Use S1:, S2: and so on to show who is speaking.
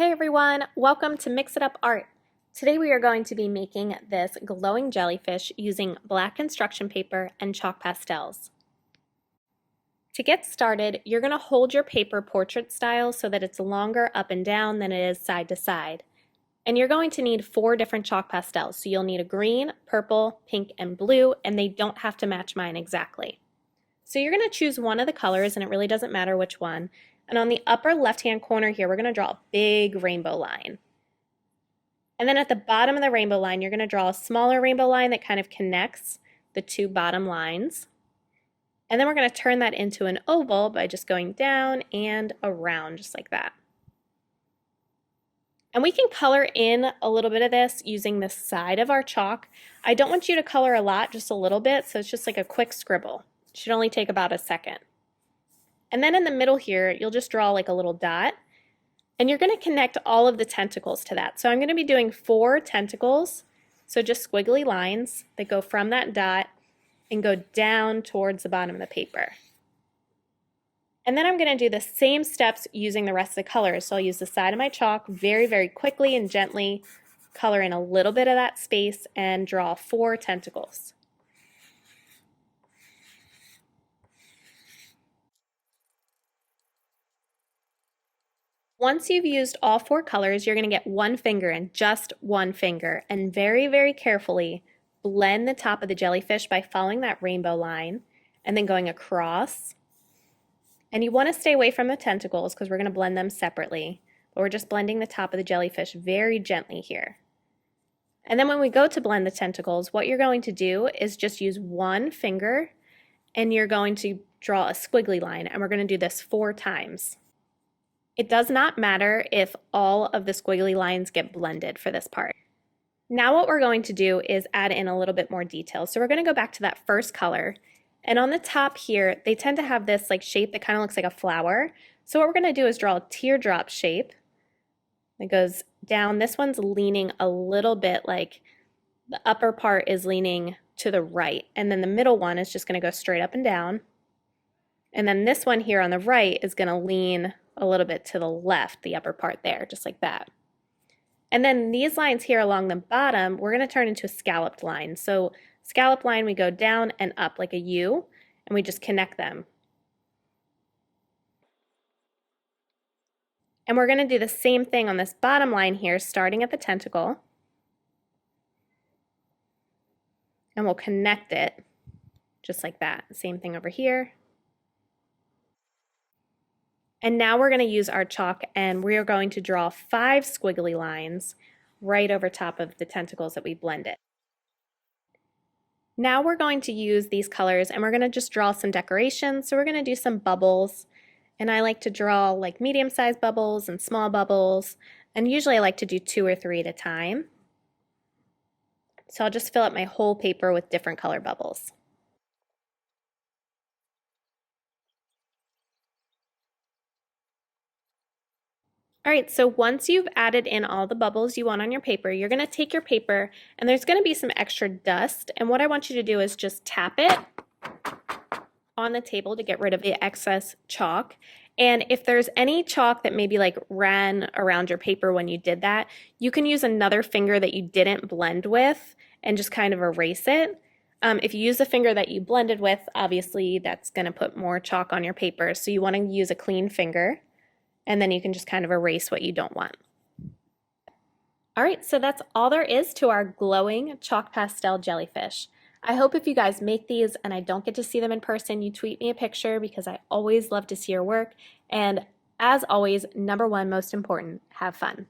S1: Hey everyone, welcome to Mix It Up Art. Today we are going to be making this glowing jellyfish using black construction paper and chalk pastels. To get started, you're going to hold your paper portrait style so that it's longer up and down than it is side to side. And you're going to need 4 different chalk pastels. So you'll need a green, purple, pink, and blue, and they don't have to match mine exactly. So you're going to choose one of the colors, and it really doesn't matter which one. And on the upper left-hand corner here, we're going to draw a big rainbow line. And then at the bottom of the rainbow line, you're going to draw a smaller rainbow line that kind of connects the 2 bottom lines. And then we're going to turn that into an oval by just going down and around, just like that. And we can color in a little bit of this using the side of our chalk. I don't want you to color a lot, just a little bit, so it's just like a quick scribble. It should only take about a second. And then in the middle here, you'll just draw like a little dot. And you're going to connect all of the tentacles to that. So I'm going to be doing 4 tentacles, so just squiggly lines that go from that dot and go down towards the bottom of the paper. And then I'm going to do the same steps using the rest of the colors. So I'll use the side of my chalk very, very quickly and gently, color in a little bit of that space, and draw 4 tentacles. Once you've used all 4 colors, you're going to get one finger and just one finger, and very, very carefully blend the top of the jellyfish by following that rainbow line and then going across. And you want to stay away from the tentacles because we're going to blend them separately, but we're just blending the top of the jellyfish very gently here. And then when we go to blend the tentacles, what you're going to do is just use one finger and you're going to draw a squiggly line, and we're going to do this 4 times. It does not matter if all of the squiggly lines get blended for this part. Now what we're going to do is add in a little bit more detail. So we're going to go back to that first color, and on the top here they tend to have this like shape that kind of looks like a flower. So what we're going to do is draw a teardrop shape that goes down. This one's leaning a little bit, like the upper part is leaning to the right, and then the middle one is just going to go straight up and down. And then this one here on the right is going to lean a little bit to the left, the upper part there, just like that. And then these lines here along the bottom, we're going to turn into a scalloped line. So scallop line, we go down and up like a U, and we just connect them. And we're going to do the same thing on this bottom line here, starting at the tentacle. And we'll connect it just like that. Same thing over here. And now we're going to use our chalk, and we are going to draw 5 squiggly lines right over top of the tentacles that we blended. Now we're going to use these colors, and we're going to just draw some decorations. So we're going to do some bubbles, and I like to draw like medium-sized bubbles and small bubbles, and usually I like to do 2 or 3 at a time. So I'll just fill up my whole paper with different color bubbles. All right, so once you've added in all the bubbles you want on your paper, you're going to take your paper, and there's going to be some extra dust, and what I want you to do is just tap it on the table to get rid of the excess chalk. And if there's any chalk that maybe like ran around your paper when you did that, you can use another finger that you didn't blend with and just kind of erase it. If you use the finger that you blended with, obviously that's going to put more chalk on your paper, so you want to use a clean finger. And then you can just kind of erase what you don't want. All right, so that's all there is to our glowing chalk pastel jellyfish. I hope if you guys make these and I don't get to see them in person, you tweet me a picture because I always love to see your work. And as always, number 1, most important, have fun.